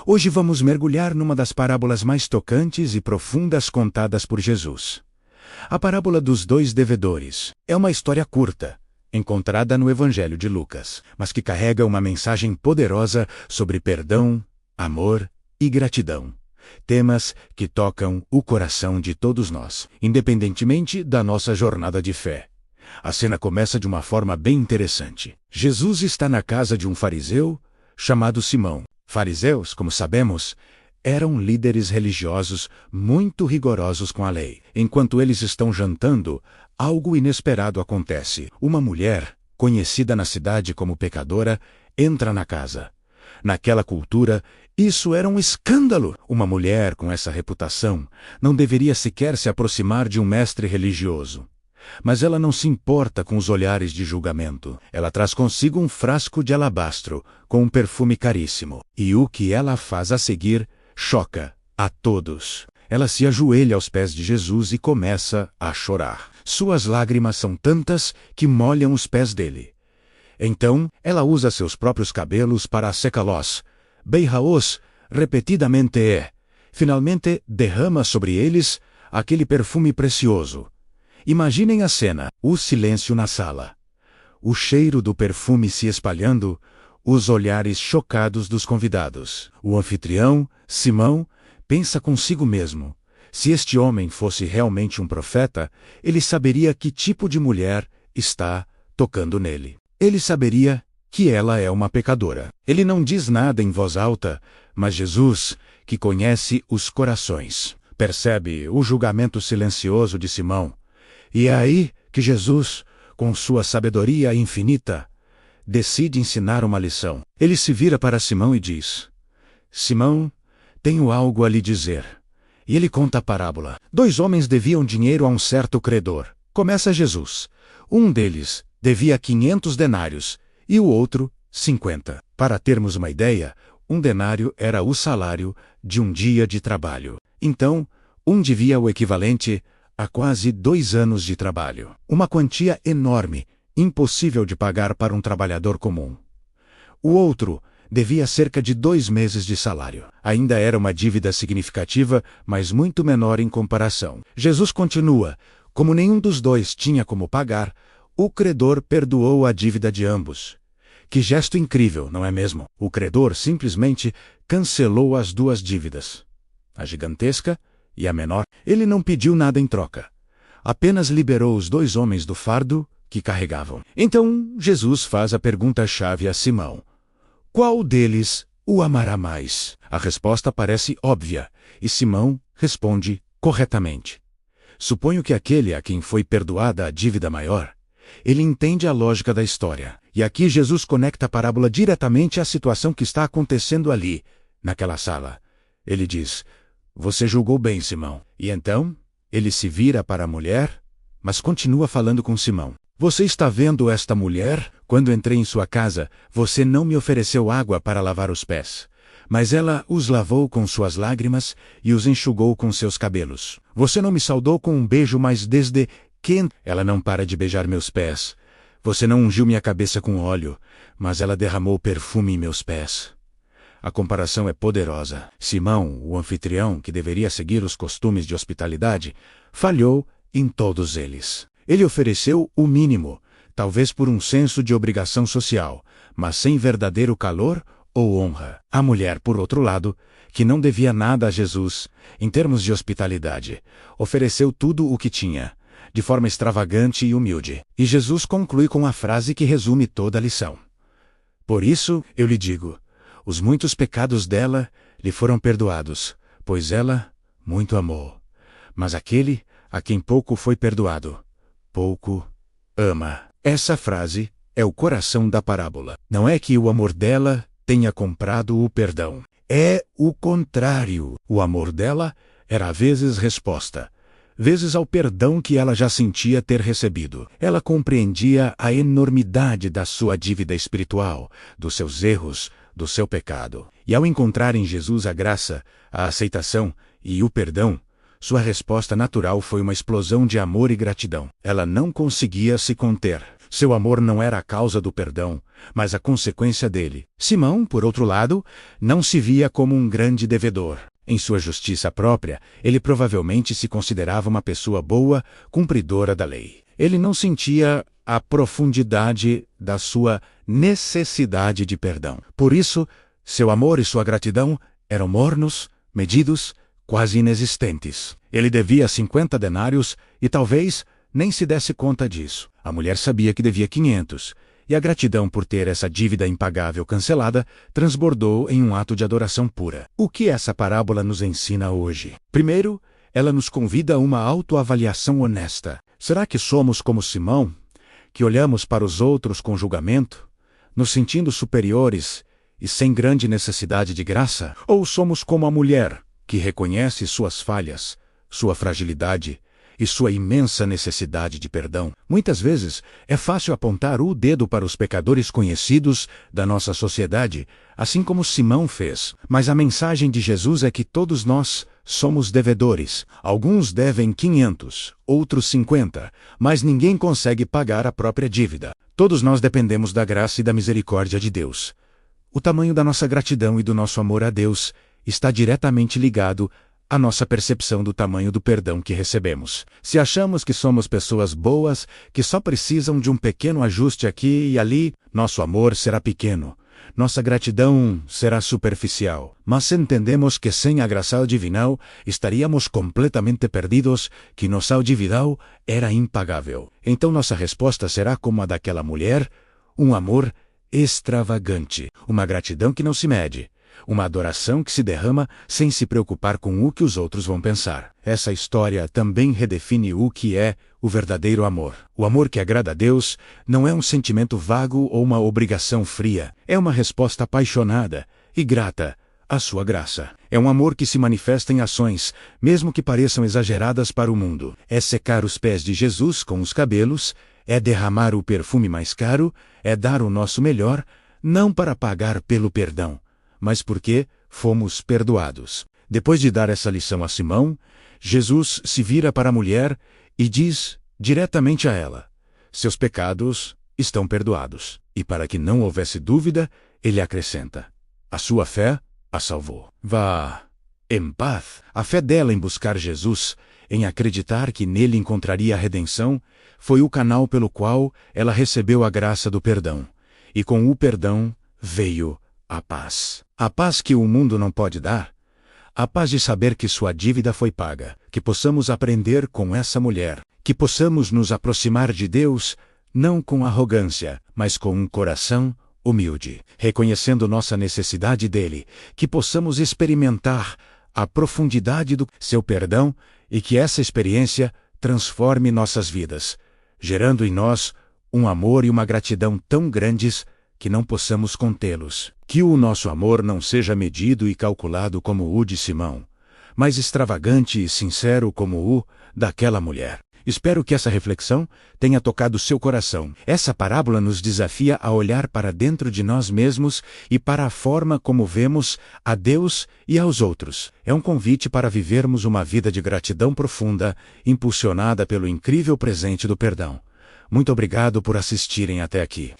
Hoje vamos mergulhar numa das parábolas mais tocantes e profundas contadas por Jesus. A parábola dos dois devedores é uma história curta, encontrada no Evangelho de Lucas, mas que carrega uma mensagem poderosa sobre perdão, amor e gratidão. Temas que tocam o coração de todos nós, independentemente da nossa jornada de fé. A cena começa de uma forma bem interessante. Jesus está na casa de um fariseu chamado Simão. Fariseus, como sabemos, eram líderes religiosos muito rigorosos com a lei. Enquanto eles estão jantando, algo inesperado acontece. Uma mulher, conhecida na cidade como pecadora, entra na casa. Naquela cultura, isso era um escândalo. Uma mulher com essa reputação não deveria sequer se aproximar de um mestre religioso. Mas ela não se importa com os olhares de julgamento. Ela traz consigo um frasco de alabastro com um perfume caríssimo. E o que ela faz a seguir choca a todos. Ela se ajoelha aos pés de Jesus e começa a chorar. Suas lágrimas são tantas que molham os pés dele. Então, ela usa seus próprios cabelos para secá-los, beija-os repetidamente e, finalmente, derrama sobre eles aquele perfume precioso. Imaginem a cena, o silêncio na sala, o cheiro do perfume se espalhando, os olhares chocados dos convidados. O anfitrião, Simão, pensa consigo mesmo. Se este homem fosse realmente um profeta, ele saberia que tipo de mulher está tocando nele. Ele saberia que ela é uma pecadora. Ele não diz nada em voz alta, mas Jesus, que conhece os corações, percebe o julgamento silencioso de Simão. E é aí que Jesus, com sua sabedoria infinita, decide ensinar uma lição. Ele se vira para Simão e diz: Simão, tenho algo a lhe dizer. E ele conta a parábola. 2 homens deviam dinheiro a um certo credor. Começa Jesus. Um deles devia 500 denários e o outro 50. Para termos uma ideia, um denário era o salário de um dia de trabalho. Então, um devia o equivalente a quase 2 anos de trabalho. Uma quantia enorme, impossível de pagar para um trabalhador comum. O outro devia cerca de 2 meses de salário. Ainda era uma dívida significativa, mas muito menor em comparação. Jesus continua: como nenhum dos dois tinha como pagar, o credor perdoou a dívida de ambos. Que gesto incrível, não é mesmo? O credor simplesmente cancelou as 2 dívidas, a gigantesca e a menor. Ele não pediu nada em troca. Apenas liberou os 2 homens do fardo que carregavam. Então, Jesus faz a pergunta-chave a Simão: qual deles o amará mais? A resposta parece óbvia, e Simão responde corretamente. Suponho que aquele a quem foi perdoada a dívida maior. Ele entende a lógica da história. E aqui Jesus conecta a parábola diretamente à situação que está acontecendo ali, naquela sala. Ele diz: você julgou bem, Simão. E então, ele se vira para a mulher, mas continua falando com Simão. Você está vendo esta mulher? Quando entrei em sua casa, você não me ofereceu água para lavar os pés. Mas ela os lavou com suas lágrimas e os enxugou com seus cabelos. Você não me saudou com um beijo, mas desde que ela não para de beijar meus pés. Você não ungiu minha cabeça com óleo, mas ela derramou perfume em meus pés. A comparação é poderosa. Simão, o anfitrião, que deveria seguir os costumes de hospitalidade, falhou em todos eles. Ele ofereceu o mínimo, talvez por um senso de obrigação social, mas sem verdadeiro calor ou honra. A mulher, por outro lado, que não devia nada a Jesus, em termos de hospitalidade, ofereceu tudo o que tinha, de forma extravagante e humilde. E Jesus conclui com a frase que resume toda a lição: por isso, eu lhe digo, os muitos pecados dela lhe foram perdoados, pois ela muito amou. Mas aquele a quem pouco foi perdoado, pouco ama. Essa frase é o coração da parábola. Não é que o amor dela tenha comprado o perdão. É o contrário. O amor dela era às vezes resposta, vezes ao perdão que ela já sentia ter recebido. Ela compreendia a enormidade da sua dívida espiritual, dos seus erros, do seu pecado. E ao encontrar em Jesus a graça, a aceitação e o perdão, sua resposta natural foi uma explosão de amor e gratidão. Ela não conseguia se conter. Seu amor não era a causa do perdão, mas a consequência dele. Simão, por outro lado, não se via como um grande devedor. Em sua justiça própria, ele provavelmente se considerava uma pessoa boa, cumpridora da lei. Ele não sentia a profundidade da sua necessidade de perdão. Por isso, seu amor e sua gratidão eram mornos, medidos, quase inexistentes. Ele devia 50 denários e talvez nem se desse conta disso. A mulher sabia que devia 500, e a gratidão por ter essa dívida impagável cancelada transbordou em um ato de adoração pura. O que essa parábola nos ensina hoje? Primeiro, ela nos convida a uma autoavaliação honesta. Será que somos como Simão, que olhamos para os outros com julgamento, nos sentindo superiores e sem grande necessidade de graça? Ou somos como a mulher, que reconhece suas falhas, sua fragilidade e sua imensa necessidade de perdão? Muitas vezes é fácil apontar o dedo para os pecadores conhecidos da nossa sociedade, assim como Simão fez. Mas a mensagem de Jesus é que todos nós somos devedores. Alguns devem 500, outros 50, mas ninguém consegue pagar a própria dívida. Todos nós dependemos da graça e da misericórdia de Deus. O tamanho da nossa gratidão e do nosso amor a Deus está diretamente ligado à nossa percepção do tamanho do perdão que recebemos. Se achamos que somos pessoas boas, que só precisam de um pequeno ajuste aqui e ali, nosso amor será pequeno. Nossa gratidão será superficial. Mas se entendemos que sem a graça divinal estaríamos completamente perdidos, que nossa dívida era impagável, então nossa resposta será como a daquela mulher, um amor extravagante, uma gratidão que não se mede, uma adoração que se derrama sem se preocupar com o que os outros vão pensar. Essa história também redefine o que é o verdadeiro amor. O amor que agrada a Deus não é um sentimento vago ou uma obrigação fria. É uma resposta apaixonada e grata à sua graça. É um amor que se manifesta em ações, mesmo que pareçam exageradas para o mundo. É secar os pés de Jesus com os cabelos, é derramar o perfume mais caro, é dar o nosso melhor, não para pagar pelo perdão, mas porque fomos perdoados. Depois de dar essa lição a Simão, Jesus se vira para a mulher e diz diretamente a ela: seus pecados estão perdoados. E para que não houvesse dúvida, ele acrescenta: a sua fé a salvou. Vá em paz. A fé dela em buscar Jesus, em acreditar que nele encontraria a redenção, foi o canal pelo qual ela recebeu a graça do perdão. E com o perdão veio a paz. A paz que o mundo não pode dar. A paz de saber que sua dívida foi paga. Que possamos aprender com essa mulher. Que possamos nos aproximar de Deus, não com arrogância, mas com um coração humilde, reconhecendo nossa necessidade dele. Que possamos experimentar a profundidade do seu perdão e que essa experiência transforme nossas vidas, gerando em nós um amor e uma gratidão tão grandes que não possamos contê-los. Que o nosso amor não seja medido e calculado como o de Simão, mas extravagante e sincero como o daquela mulher. Espero que essa reflexão tenha tocado seu coração. Essa parábola nos desafia a olhar para dentro de nós mesmos e para a forma como vemos a Deus e aos outros. É um convite para vivermos uma vida de gratidão profunda, impulsionada pelo incrível presente do perdão. Muito obrigado por assistirem até aqui.